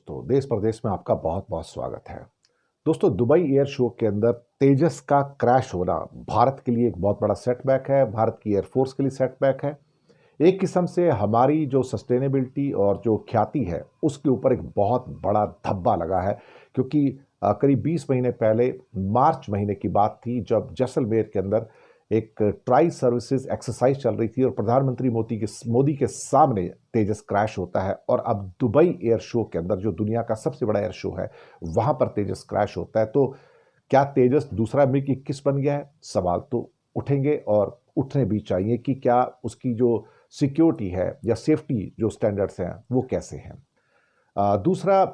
दोस्तों, देश प्रदेश में आपका बहुत बहुत स्वागत है। दोस्तों, दुबई एयर शो के अंदर तेजस का क्रैश होना भारत के लिए एक बहुत बड़ा सेटबैक है, भारत की एयरफोर्स के लिए सेटबैक है। एक किस्म से हमारी जो सस्टेनेबिलिटी और जो ख्याति है उसके ऊपर एक बहुत बड़ा धब्बा लगा है, क्योंकि करीब 20 महीने पहले मार्च महीने की बात थी जब जैसलमेर के अंदर एक ट्राई सर्विसेज एक्सरसाइज चल रही थी और प्रधानमंत्री मोदी के सामने तेजस क्रैश होता है। और अब दुबई एयर शो के अंदर, जो दुनिया का सबसे बड़ा एयर शो है, वहां पर तेजस क्रैश होता है। तो क्या तेजस दूसरा मिग 21 बन गया है? सवाल तो उठेंगे और उठने भी चाहिए कि क्या उसकी जो सिक्योरिटी है या सेफ्टी जो स्टैंडर्ड्स हैं वो कैसे हैं। दूसरा,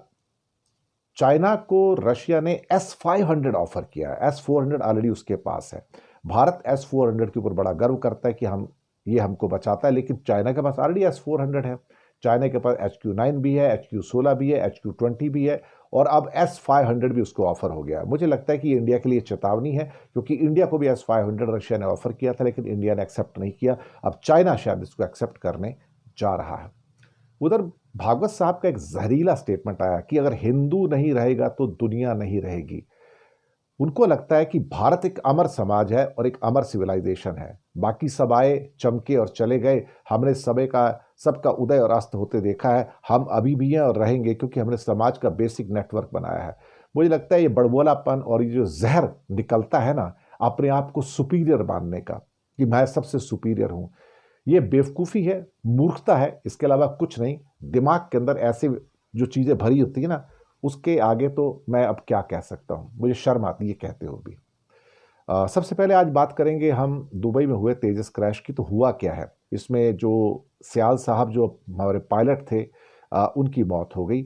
चाइना को रशिया ने S-500 ऑफर किया है। S-400 ऑलरेडी उसके पास है। भारत S-400 के ऊपर बड़ा गर्व करता है कि ये हमको बचाता है, लेकिन चाइना के पास ऑलरेडी S-400 है। चाइना के पास HQ-9 भी है, HQ-16 भी है, HQ-20 भी है, और अब S-500 भी उसको ऑफर हो गया। मुझे लगता है कि इंडिया के लिए चेतावनी है, क्योंकि इंडिया को भी S-500 रशिया ने ऑफर किया था, लेकिन इंडिया ने एक्सेप्ट नहीं किया। अब चाइना शायद इसको एक्सेप्ट करने जा रहा है। उधर भागवत साहब का एक जहरीला स्टेटमेंट आया कि अगर हिंदू नहीं रहेगा तो दुनिया नहीं रहेगी। उनको लगता है कि भारत एक अमर समाज है और एक अमर सिविलाइजेशन है। बाकी सब आए, चमके और चले गए। हमने सबका उदय और अस्त होते देखा है। हम अभी भी हैं और रहेंगे, क्योंकि हमने समाज का बेसिक नेटवर्क बनाया है। मुझे लगता है ये बड़बोलापन और ये जो जहर निकलता है ना, अपने आप को सुपीरियर मानने का, कि मैं सबसे सुपीरियर हूं, ये बेवकूफ़ी है, मूर्खता है, इसके अलावा कुछ नहीं। दिमाग के अंदर ऐसे जो चीज़ें भरी होती है ना, उसके आगे तो मैं अब क्या कह सकता हूँ। मुझे शर्म आती है कहते हुए भी। सबसे पहले आज बात करेंगे हम दुबई में हुए तेजस क्रैश की। तो हुआ क्या है इसमें? जो सियाल साहब जो हमारे पायलट थे, उनकी मौत हो गई।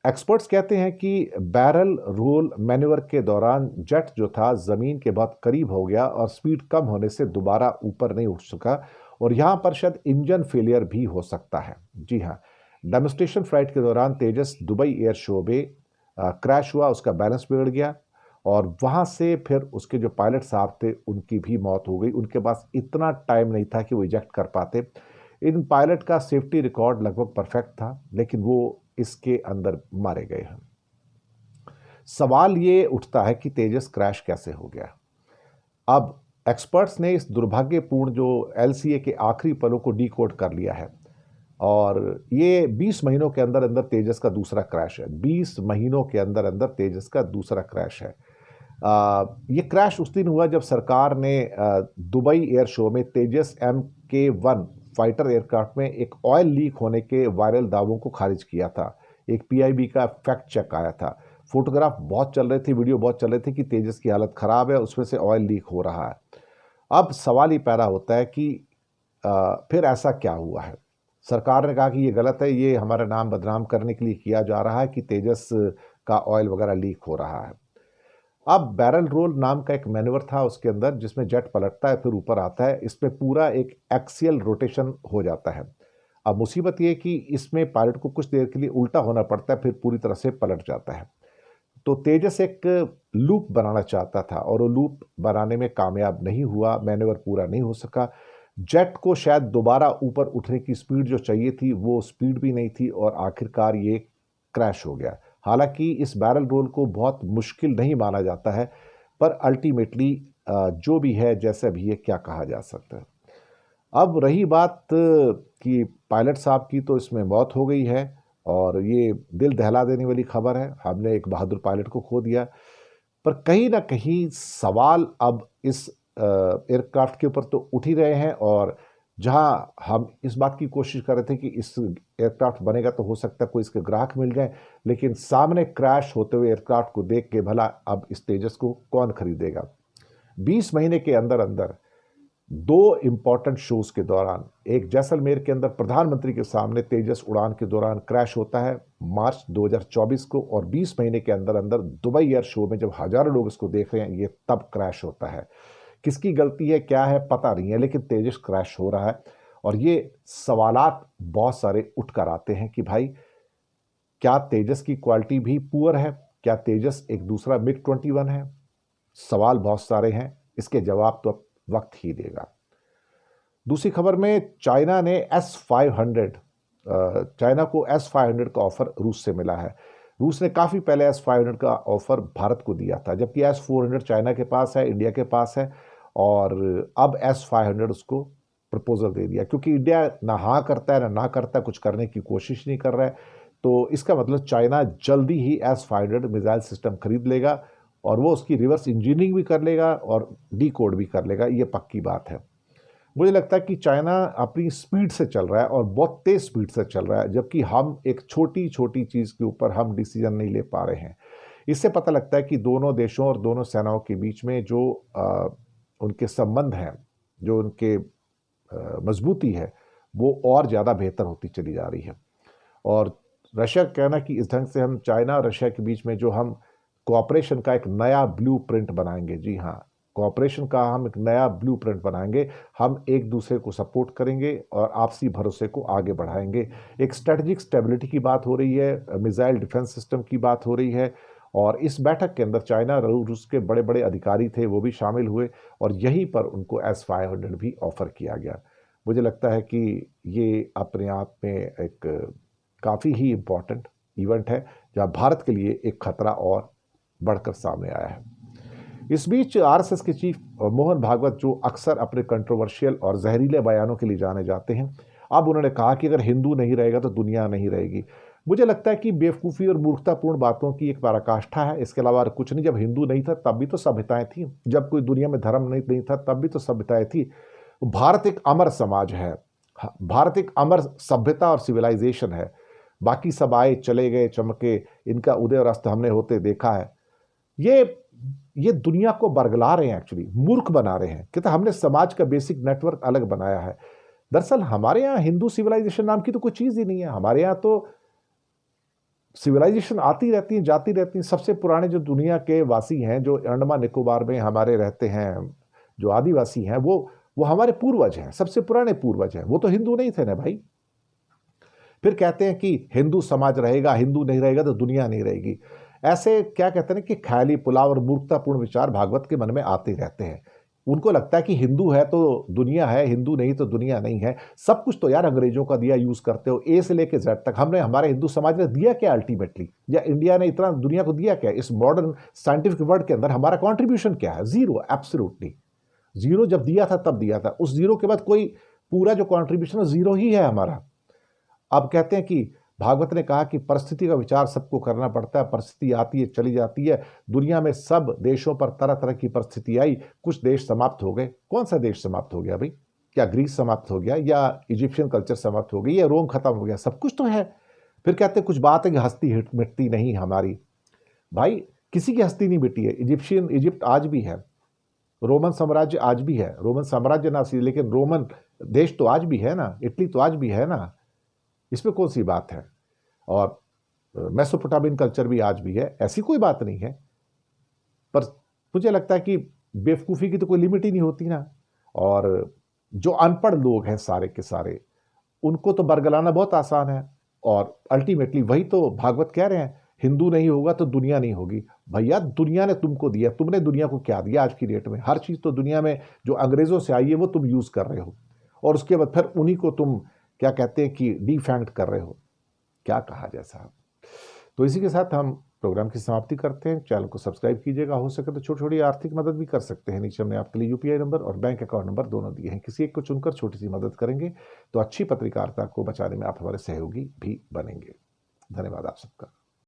एक्सपर्ट्स कहते हैं कि बैरल रोल मैन्यूवर के दौरान जेट जो था ज़मीन के बहुत करीब हो गया और स्पीड कम होने से दोबारा ऊपर नहीं उठ सका, और यहाँ पर शायद इंजन फेलियर भी हो सकता है। जी हाँ, डेमोस्ट्रेशन फ्लाइट के दौरान तेजस दुबई एयर शो में क्रैश हुआ, उसका बैलेंस बिगड़ गया, और वहाँ से फिर उसके जो पायलट साहब थे उनकी भी मौत हो गई। उनके पास इतना टाइम नहीं था कि वो इजेक्ट कर पाते। इन पायलट का सेफ्टी रिकॉर्ड लगभग परफेक्ट था, लेकिन वो इसके अंदर मारे गए हैं। सवाल ये उठता है कि तेजस क्रैश कैसे हो गया। अब एक्सपर्ट्स ने इस दुर्भाग्यपूर्ण जो LCA के आखिरी पलों को डीकोड कर लिया है, और ये 20 महीनों के अंदर अंदर तेजस का दूसरा क्रैश है। 20 महीनों के अंदर अंदर तेजस का दूसरा क्रैश है। ये क्रैश उस दिन हुआ जब सरकार ने दुबई एयर शो में तेजस MK-1 फाइटर एयरक्राफ्ट में एक ऑयल लीक होने के वायरल दावों को खारिज किया था। एक PIB का फैक्ट चेक आया था। फोटोग्राफ बहुत चल रहे थे, वीडियो बहुत चल रहे थे कि तेजस की हालत खराब है, उसमें से ऑयल लीक हो रहा है। अब सवाल ही पैदा होता है कि फिर ऐसा क्या हुआ है? सरकार ने कहा कि ये गलत है, ये हमारा नाम बदनाम करने के लिए किया जा रहा है कि तेजस का ऑयल वगैरह लीक हो रहा है। अब बैरल रोल नाम का एक मैन्यूवर था उसके अंदर, जिसमें जेट पलटता है फिर ऊपर आता है। इसमें पूरा एक एक्सियल रोटेशन हो जाता है। अब मुसीबत ये कि इसमें पायलट को कुछ देर के लिए उल्टा होना पड़ता है, फिर पूरी तरह से पलट जाता है। तो तेजस एक लूप बनाना चाहता था और वो लूप बनाने में कामयाब नहीं हुआ, मैन्यूवर पूरा नहीं हो सका। जेट को शायद दोबारा ऊपर उठने की स्पीड जो चाहिए थी वो स्पीड भी नहीं थी, और आखिरकार ये क्रैश हो गया। हालांकि इस बैरल रोल को बहुत मुश्किल नहीं माना जाता है, पर अल्टीमेटली जो भी है, जैसा भी है, क्या कहा जा सकता है। अब रही बात कि पायलट साहब की, तो इसमें मौत हो गई है, और ये दिल दहला देने वाली खबर है। हमने एक बहादुर पायलट को खो दिया। पर कहीं ना कहीं सवाल अब इस एयरक्राफ्ट के ऊपर तो उठ ही रहे हैं, और जहां हम इस बात की कोशिश कर रहे थे कि इस एयरक्राफ्ट बनेगा तो हो सकता है कोई इसके ग्राहक मिल जाए, लेकिन सामने क्रैश होते हुए एयरक्राफ्ट को देख के भला अब इस तेजस को कौन खरीदेगा। 20 महीने के अंदर अंदर दो इंपॉर्टेंट शोज के दौरान, एक जैसलमेर के अंदर प्रधानमंत्री के सामने तेजस उड़ान के दौरान क्रैश होता है मार्च 2024 को, और 20 महीने के अंदर अंदर दुबई एयर शो में जब हजारों लोग इसको देख रहे हैं, ये तब क्रैश होता है। किसकी गलती है, क्या है, पता नहीं है, लेकिन तेजस क्रैश हो रहा है। और ये सवालात बहुत सारे उठ कर आते हैं कि भाई, क्या तेजस की क्वालिटी भी पुअर है? क्या तेजस एक दूसरा MiG-21 है? सवाल बहुत सारे हैं, इसके जवाब तो अब वक्त ही देगा। दूसरी खबर में, चाइना ने S-500 चाइना को S-500 का ऑफर रूस से मिला है। रूस ने काफ़ी पहले S-500 का ऑफर भारत को दिया था, जबकि S-400 चाइना के पास है, इंडिया के पास है, और अब S-500 उसको प्रपोजल दे दिया, क्योंकि इंडिया ना हाँ करता है ना करता है, कुछ करने की कोशिश नहीं कर रहा है। तो इसका मतलब चाइना जल्दी ही S-500 मिसाइल सिस्टम खरीद लेगा और वो उसकी रिवर्स इंजीनियरिंग भी कर लेगा और डीकोड भी कर लेगा, ये पक्की बात है। मुझे लगता है कि चाइना अपनी स्पीड से चल रहा है और बहुत तेज स्पीड से चल रहा है, जबकि हम एक छोटी छोटी चीज़ के ऊपर हम डिसीजन नहीं ले पा रहे हैं। इससे पता लगता है कि दोनों देशों और दोनों सेनाओं के बीच में जो उनके संबंध हैं, जो उनके मजबूती है, वो और ज़्यादा बेहतर होती चली जा रही है। और रशिया का कहना कि इस ढंग से हम चाइना और रशिया के बीच में जो हम कोऑपरेशन का एक नया ब्लूप्रिंट बनाएंगे, जी हाँ, कोऑपरेशन का हम एक नया ब्लूप्रिंट बनाएंगे। हम एक दूसरे को सपोर्ट करेंगे और आपसी भरोसे को आगे बढ़ाएंगे। एक स्ट्रेटजिक स्टेबिलिटी की बात हो रही है, मिसाइल डिफेंस सिस्टम की बात हो रही है, और इस बैठक के अंदर चाइना और रूस के बड़े बड़े अधिकारी थे, वो भी शामिल हुए, और यहीं पर उनको S-500 भी ऑफर किया गया। मुझे लगता है कि ये अपने आप में एक काफ़ी ही इम्पॉर्टेंट इवेंट है, जहाँ भारत के लिए एक खतरा और बढ़कर सामने आया है। इस बीच आरएसएस के चीफ मोहन भागवत, जो अक्सर अपने कंट्रोवर्शियल और जहरीले बयानों के लिए जाने जाते हैं, अब उन्होंने कहा कि अगर हिंदू नहीं रहेगा तो दुनिया नहीं रहेगी। मुझे लगता है कि बेवकूफ़ी और मूर्खतापूर्ण बातों की एक पराकाष्ठा है, इसके अलावा कुछ नहीं। जब हिंदू नहीं था तब भी तो सभ्यताएं थी, जब कोई दुनिया में धर्म नहीं था तब भी तो सभ्यताएं थी। भारत एक अमर समाज है, भारत एक अमर सभ्यता और सिविलाइजेशन है। बाकी सब आए चले गए, चमके, इनका उदय और अस्त हमने होते देखा है। ये दुनिया को बरगला रहे हैं, एक्चुअली मूर्ख बना रहे हैं। कहते हमने समाज का बेसिक नेटवर्क अलग बनाया है। दरअसल हमारे यहाँ हिंदू सिविलाइजेशन नाम की तो कोई चीज ही नहीं है। हमारे यहाँ तो सिविलाइजेशन आती रहती हैं, जाती रहती हैं। सबसे पुराने जो दुनिया के वासी हैं, जो अंडमान निकोबार में हमारे रहते हैं, जो आदिवासी हैं, वो हमारे पूर्वज हैं, सबसे पुराने पूर्वज हैं। वो तो हिंदू नहीं थे ना भाई। फिर कहते हैं कि हिंदू समाज रहेगा, हिंदू नहीं रहेगा तो दुनिया नहीं रहेगी। ऐसे क्या कहते हैं कि ख्याली पुलाव और मूर्खतापूर्ण विचार भागवत के मन में आते रहते हैं। उनको लगता है कि हिंदू है तो दुनिया है, हिंदू नहीं तो दुनिया नहीं है। सब कुछ तो यार अंग्रेजों का दिया यूज करते हो, ए से लेके जेड तक। हमने, हमारे हिंदू समाज ने दिया क्या अल्टीमेटली, या इंडिया ने इतना दुनिया को दिया क्या? इस मॉडर्न साइंटिफिक वर्ल्ड के अंदर हमारा कॉन्ट्रीब्यूशन क्या है? Zero, absolutely zero. जब दिया था तब दिया था, उस जीरो के बाद कोई पूरा जो कॉन्ट्रीब्यूशन है जीरो ही है हमारा। अब कहते हैं कि भागवत ने कहा कि परिस्थिति का विचार सबको करना पड़ता है, परिस्थिति आती है चली जाती है। दुनिया में सब देशों पर तरह तरह की परिस्थिति आई, कुछ देश समाप्त हो गए। कौन सा देश समाप्त हो गया भाई? क्या ग्रीस समाप्त हो गया, या इजिप्शियन कल्चर समाप्त हो गई, या रोम खत्म हो गया? सब कुछ तो है। फिर कहते हैं कुछ बात है कि हस्ती मिटती नहीं हमारी। भाई किसी की हस्ती नहीं मिटी है। इजिप्ट आज भी है, रोमन साम्राज्य आज भी है, रोमन साम्राज्य ना सी, लेकिन रोमन देश तो आज भी है ना, इटली तो आज भी है ना, इसमें कौन सी बात है? और मेसोपोटामियन कल्चर भी आज भी है, ऐसी कोई बात नहीं है। पर मुझे लगता है कि बेवकूफ़ी की तो कोई लिमिट ही नहीं होती ना। और जो अनपढ़ लोग हैं सारे के सारे, उनको तो बरगलाना बहुत आसान है। और अल्टीमेटली वही तो भागवत कह रहे हैं, हिंदू नहीं होगा तो दुनिया नहीं होगी। भैया दुनिया ने तुमको दिया, तुमने दुनिया को क्या दिया? आज की डेट में हर चीज़ तो दुनिया में जो अंग्रेज़ों से आई है वो तुम यूज़ कर रहे हो, और उसके बाद फिर उन्हीं को तुम क्या कहते हैं कि डिफैंक्ट कर रहे हो। क्या कहा जाए साहब। तो इसी के साथ हम प्रोग्राम की समाप्ति करते हैं। चैनल को सब्सक्राइब कीजिएगा, हो सके तो छोटी छोटी आर्थिक मदद भी कर सकते हैं। नीचे हमने आपके लिए यूपीआई नंबर और बैंक अकाउंट नंबर दोनों दिए हैं। किसी एक को चुनकर छोटी सी मदद करेंगे तो अच्छी पत्रकारिता को बचाने में आप हमारे सहयोगी भी बनेंगे। धन्यवाद आप सबका।